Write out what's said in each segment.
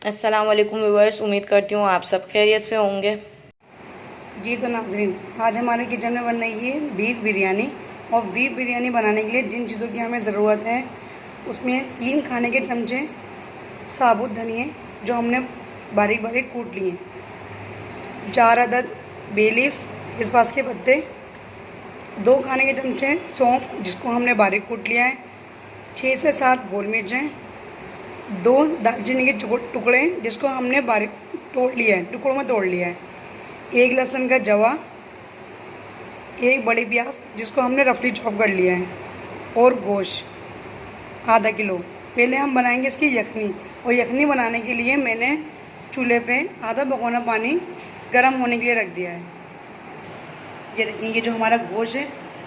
अस्सलाम वालेकुम व्यूअर्स, उम्मीद करती हूँ आप सब खैरियत से होंगे। जी तो नाज़रीन, आज हमारे किचन में बन रही है बीफ बिरयानी। और बीफ बिरयानी बनाने के लिए जिन चीज़ों की हमें ज़रूरत है उसमें 3 खाने के चमचे साबुत धनिए जो हमने बारीक बारीक कूट लिए, 4 अदद बे लीव्स तेज़पात के पत्ते, 2 खाने के चमचे सौंफ जिसको हमने बारीक कूट लिया है, 6 से 7 गोल मिर्चें, 2 दालचीनी के टुकड़े जिसको हमने बारीक तोड़ लिया है, टुकड़ों में तोड़ लिया है, 1 लहसुन का जवा, 1 बड़ी प्याज जिसको हमने रफली चॉप कर लिया है, और गोश्त आधा किलो। पहले हम बनाएंगे इसकी यखनी, और यखनी बनाने के लिए मैंने चूल्हे पे आधा भगोना पानी गर्म होने के लिए रख दिया है। ये देखिए, ये जो हमारा गोश्त है,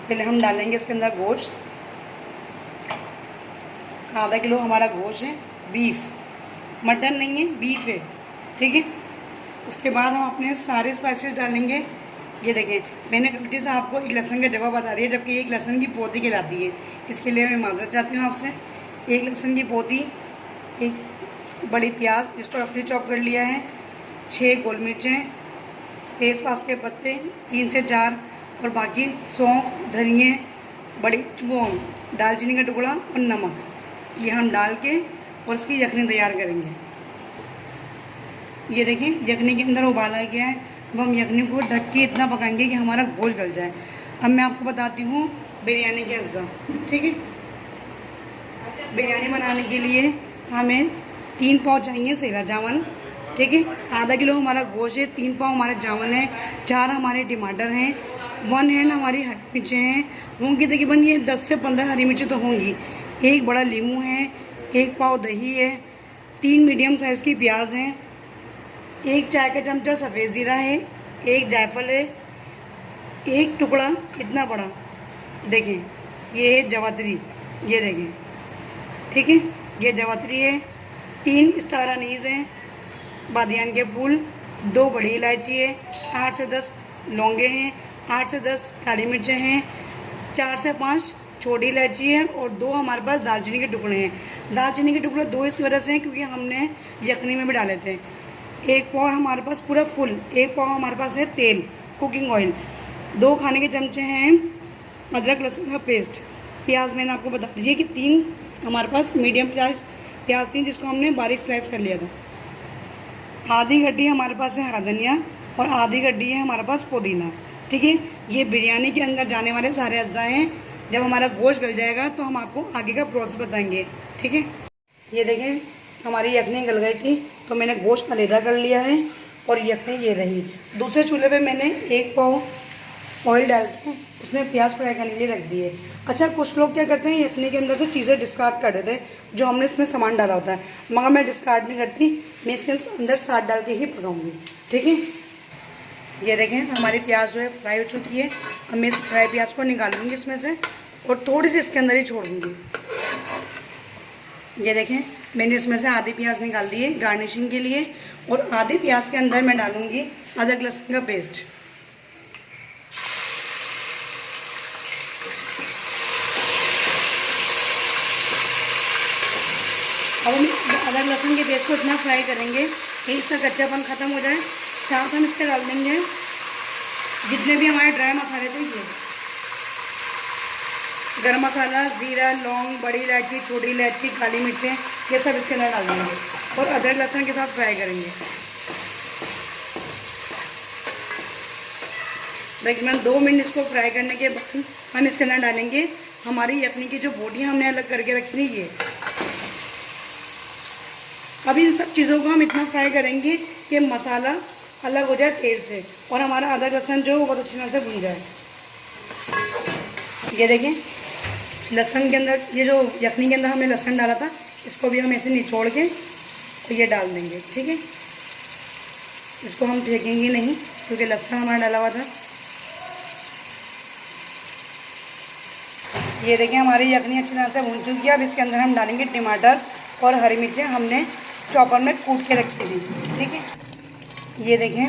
पहले हम डालेंगे इसके अंदर गोश्त। आधा किलो हमारा गोश्त है, बीफ, मटन नहीं है, बीफ है, ठीक है। उसके बाद हम अपने सारे स्पाइसेस डालेंगे। ये देखें, मैंने गलती से आपको 1 लहसुन का जवा बता दिया, जबकि 1 लहसुन की पोती कहलाती है। इसके लिए मैं माजरत चाहती हूँ आपसे। 1 लहसुन की पोती, 1 बड़ी प्याज जिसको रफली चॉप कर लिया है, 6 गोल मिर्चें, तेज़पात के पत्ते 3 से 4, और बाकी सौंफ, धनिए, बड़ी वो दालचीनी का टुकड़ा और नमक, ये हम डाल के और इसकी यखनी तैयार करेंगे। ये देखिए, यखनी के अंदर उबाला गया है। अब हम यखनी को ढक के इतना पकाएंगे कि हमारा गोश्त गल जाए। अब मैं आपको बताती हूँ बिरयानी के अज्जा, ठीक है। बिरयानी बनाने के लिए हमें 3 पाव चाहिए सेला चावल, ठीक है। आधा किलो हमारा गोश्त है, 3 पाव हमारे चावल हैं, 4 हमारे टमाटर हैं, 1 हैंड हमारी हरी मिर्चें हैं, होंगी तकरीबन ये 10 से 15 हरी मिर्चें तो होंगी, 1 बड़ा नींबू है, 1 पाव दही है, 3 मीडियम साइज़ की प्याज हैं, 1 चाय का चमचा सफ़ेद ज़ीरा है, 1 जायफल है, 1 टुकड़ा इतना बड़ा, देखें ये है जवात्री, ये देखें, ठीक है, ये जवात्री है, 3 स्टार अनीज़ हैं, बादियान के फूल, 2 बड़ी इलायची है, 8 से 10 लौंगे हैं, 8 से 10 काली मिर्चें हैं, 4 से 5 छोटी इलायची है, और 2 हमारे पास दालचीनी के टुकड़े हैं। दालचीनी के टुकड़े 2 इस वजह से हैं क्योंकि हमने यखनी में भी डाले थे। 1 पाव हमारे पास पूरा फुल, 1 पाव हमारे पास है तेल, कुकिंग ऑयल, 2 खाने के चमचे हैं अदरक लहसुन का पेस्ट, प्याज मैंने आपको बता दिया कि 3 हमारे पास मीडियम साइज प्याज थी जिसको हमने बारीक स्लाइस कर लिया था। आधी गड्डी हमारे पास है हरा धनिया, और आधी गड्डी है हमारे पास पुदीना, ठीक है। ये बिरयानी के अंदर जाने वाले सारे अज्जा हैं। जब हमारा गोश्त गल जाएगा तो हम आपको आगे का प्रोसेस बताएंगे, ठीक है। ये देखें, हमारी यखनी गल गई थी तो मैंने गोश्त अलहदा कर लिया है, और यखनी ये रही। दूसरे चूल्हे पे मैंने 1 पाव ऑयल डाल के उसमें प्याज फ्राई करने के लिए रख दिए। अच्छा, कुछ लोग क्या करते हैं, यखनी के अंदर से चीज़ें डिस्कार्ड कर देते हैं जो हमने इसमें सामान डाला होता है, मगर मैं डिस्कार्ड नहीं करती, मैं इसके अंदर साथ डाल के ही पकाऊँगी, ठीक है। ये देखें, हमारी प्याज जो है फ्राई हो चुकी है। अब मैं इस फ्राई प्याज को निकालूंगी इसमें से, और थोड़ी सी इसके अंदर ही छोड़ दूँगी। ये देखें, मैंने इसमें से आधी प्याज निकाल दी है गार्निशिंग के लिए, और आधी प्याज के अंदर मैं डालूंगी अदरक लहसुन का पेस्ट। अब हम अदरक लहसुन के पेस्ट को इतना फ्राई करेंगे कि इसका कच्चापन ख़त्म हो जाए। साथ हम इसके डाल देंगे जितने भी हमारे ड्राई मसाले थे, ये गरम मसाला, ज़ीरा, लौंग, बड़ी इलायची, छोटी इलायची, काली मिर्चें, ये सब इसके अंदर डाल देंगे, और अदरक लहसुन के साथ फ्राई करेंगे। तकरीबन 2 मिनट इसको फ्राई करने के बाद हम इसके अंदर डालेंगे हमारी यखनी की जो बोटियाँ हमने अलग करके रखी थी, ये। अब इन सब चीज़ों को हम इतना फ्राई करेंगे कि मसाला अलग हो जाए तेल से, और हमारा अदरक लहसुन जो बहुत अच्छी तरह से भून जाए। ये देखें, लहसुन के अंदर, ये जो यखनी के अंदर हमने लहसुन डाला था, इसको भी हम ऐसे निचोड़ के तो ये डाल देंगे, ठीक है। इसको हम फेंकेंगे नहीं क्योंकि लहसुन हमारा डाला हुआ था। ये देखें, हमारी यखनी अच्छी तरह से भून चुकी है। अब इसके अंदर हम डालेंगे टमाटर और हरी मिर्चें हमने चॉपर में कूट के रखी थी, ठीक है। ये देखें,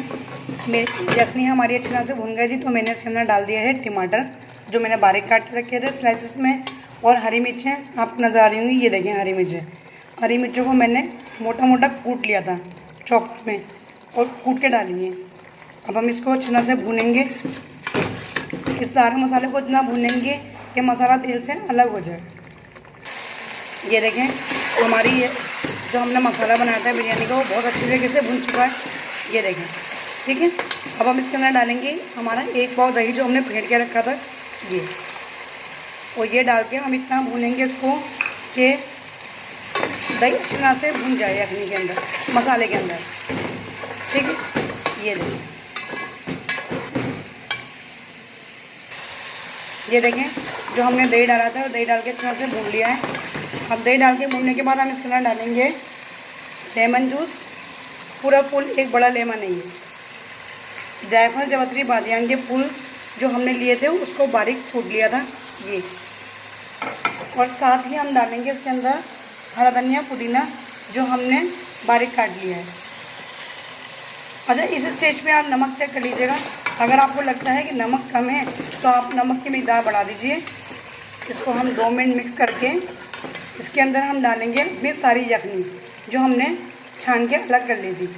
मेरी यखनी हमारी अच्छी तरह से भून गई थी तो मैंने इसके अंदर डाल दिया है टमाटर जो मैंने बारीक काट के रखे थे स्लाइसेस में, और हरी मिर्चें आपको नज़र आ रही होंगी। ये देखें, हरी मिर्चें को मैंने मोटा मोटा कूट लिया था चॉपर में और कूट के डालेंगे। अब हम इसको अच्छी तरह से भूनेंगे। इस सारे मसाले को इतना भूनेंगे कि मसाला तेल से अलग हो जाए। ये देखें हमारी ये जो हमने मसाला बनाया था बिरयानी का वो बहुत अच्छी तरीके से भून चुका है। ये देखें, ठीक है। अब हम इसके अंदर डालेंगे हमारा 1 पाव दही जो हमने फेंट के रखा था ये, और ये डाल के हम इतना भूनेंगे इसको कि दही अच्छी तरह से भून जाए यखनी के अंदर, मसाले के अंदर, ठीक है। ये देखें जो हमने दही डाला था दही डाल के अच्छी तरह से भून लिया है। अब दही डाल के भूनने के बाद हम इसके अंदर डालेंगे लेमन जूस, पूरा फुल 1 बड़ा लेमन है ये। जायफल जावित्री बादियान के फूल जो हमने लिए थे उसको बारीक कूट लिया था ये, और साथ ही हम डालेंगे इसके अंदर हरा धनिया पुदीना जो हमने बारीक काट लिया है। अच्छा, इस स्टेज पे आप नमक चेक कर लीजिएगा। अगर आपको लगता है कि नमक कम है तो आप नमक की मिकदार बढ़ा दीजिए। इसको हम 2 मिनट मिक्स करके इसके अंदर हम डालेंगे अपनी सारी यखनी जो हमने छान के अलग कर ली थी।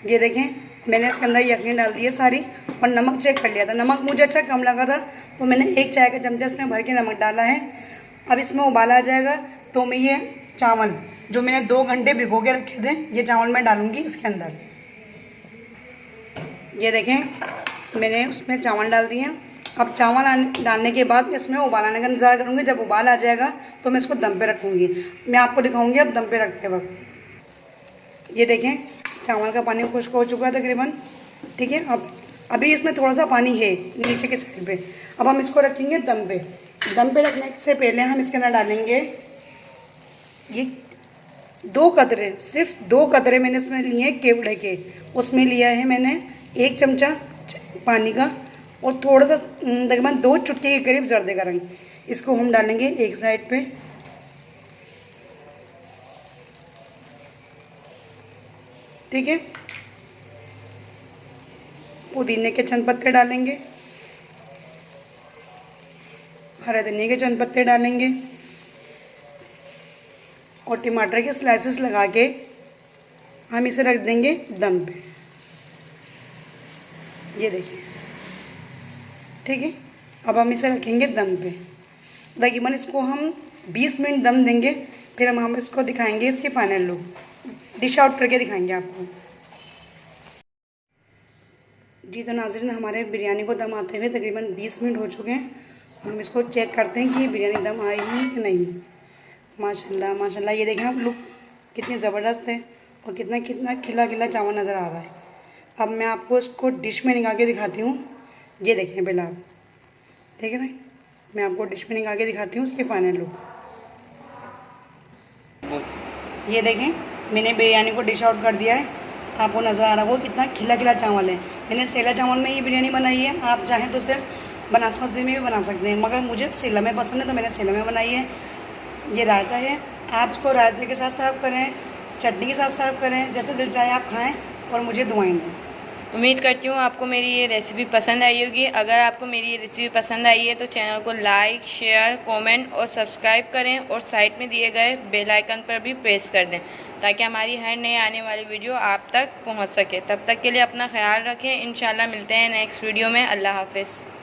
ये देखें मैंने इसके अंदर यखनी डाल दी है सारी, और नमक चेक कर लिया था। नमक मुझे अच्छा कम लगा था तो मैंने 1 चाय का चमचा इसमें भर के नमक डाला है। अब इसमें उबाला आ जाएगा तो मैं ये चावल जो मैंने 2 घंटे भिगो के रखे थे ये चावल मैं डालूँगी इसके अंदर। ये देखें मैंने उसमें चावल डाल दिए। अब चावल डालने के बाद इसमें उबाल आने का इंतज़ार करूँगी। जब उबाल आ जाएगा तो मैं इसको दम पे रखूँगी। मैं आपको दिखाऊँगी अब दम पे रखते वक्त। ये देखें चावल का पानी खुश्क हो चुका है तकरीबन, ठीक है। अब अभी इसमें थोड़ा सा पानी है नीचे के साइड पे। अब हम इसको रखेंगे दम पे। दम पे रखने से पहले हम इसके अंदर डालेंगे ये 2 कतरे, सिर्फ 2 कतरे मैंने इसमें लिए केवड़े के। उसमें लिया है मैंने 1 चमचा पानी का और थोड़ा सा तकरीबन 2 चुटकी के करीब जर्दे का रंग। इसको हम डालेंगे एक साइड पे। ठीक है, पुदीने के चंद पत्ते डालेंगे, हरे धनिया के चंद पत्ते डालेंगे और टमाटर के स्लाइसेस लगा के हम इसे रख देंगे दम पे। ये देखिए, ठीक है। अब हम इसे रखेंगे दम पे। तकरीबन इसको हम 20 मिनट दम देंगे, फिर हम इसको दिखाएंगे इसके फाइनल लुक, डिश आउट करके दिखाएंगे आपको। जी तो नाज़रीन, हमारे बिरयानी को दम आते हुए तकरीबन 20 मिनट हो चुके हैं। हम इसको चेक करते हैं कि बिरयानी दम आई है कि नहीं। माशाल्लाह माशाल्लाह, ये देखें आप लुक कितनी ज़बरदस्त है और कितना कितना खिला खिला चावल नज़र आ रहा है। अब मैं आपको इसको डिश में निकाल के दिखाती हूँ। ये देखें पहले आप, ठीक है ना, मैं आपको डिश में निकाल के दिखाती हूँ उसके फाइनल लुक। ये देखें मैंने बिरयानी को डिश आउट कर दिया है। आपको नज़र आ रहा होगा कितना खिला खिला चावल है। मैंने सेला चावल में ये बिरयानी बनाई है। आप चाहें तो सिर्फ बनास्पति में भी बना सकते हैं, मगर मुझे सेला में पसंद है तो मैंने सेला में बनाई है। ये रायता है, आप इसको रायते के साथ सर्व करें, चटनी के साथ सर्व करें, जैसे दिल चाहे आप खाएं और मुझे दुआएं दें। उम्मीद करती हूँ आपको मेरी ये रेसिपी पसंद आई होगी। अगर आपको मेरी ये रेसिपी पसंद आई है तो चैनल को लाइक, शेयर, कमेंट और सब्सक्राइब करें और साइड में दिए गए बेल आइकन पर भी प्रेस कर दें ताकि हमारी हर नई आने वाली वीडियो आप तक पहुँच सके। तब तक के लिए अपना ख्याल रखें। इंशाल्लाह मिलते हैं नेक्स्ट वीडियो में। अल्लाह हाफ़िज़।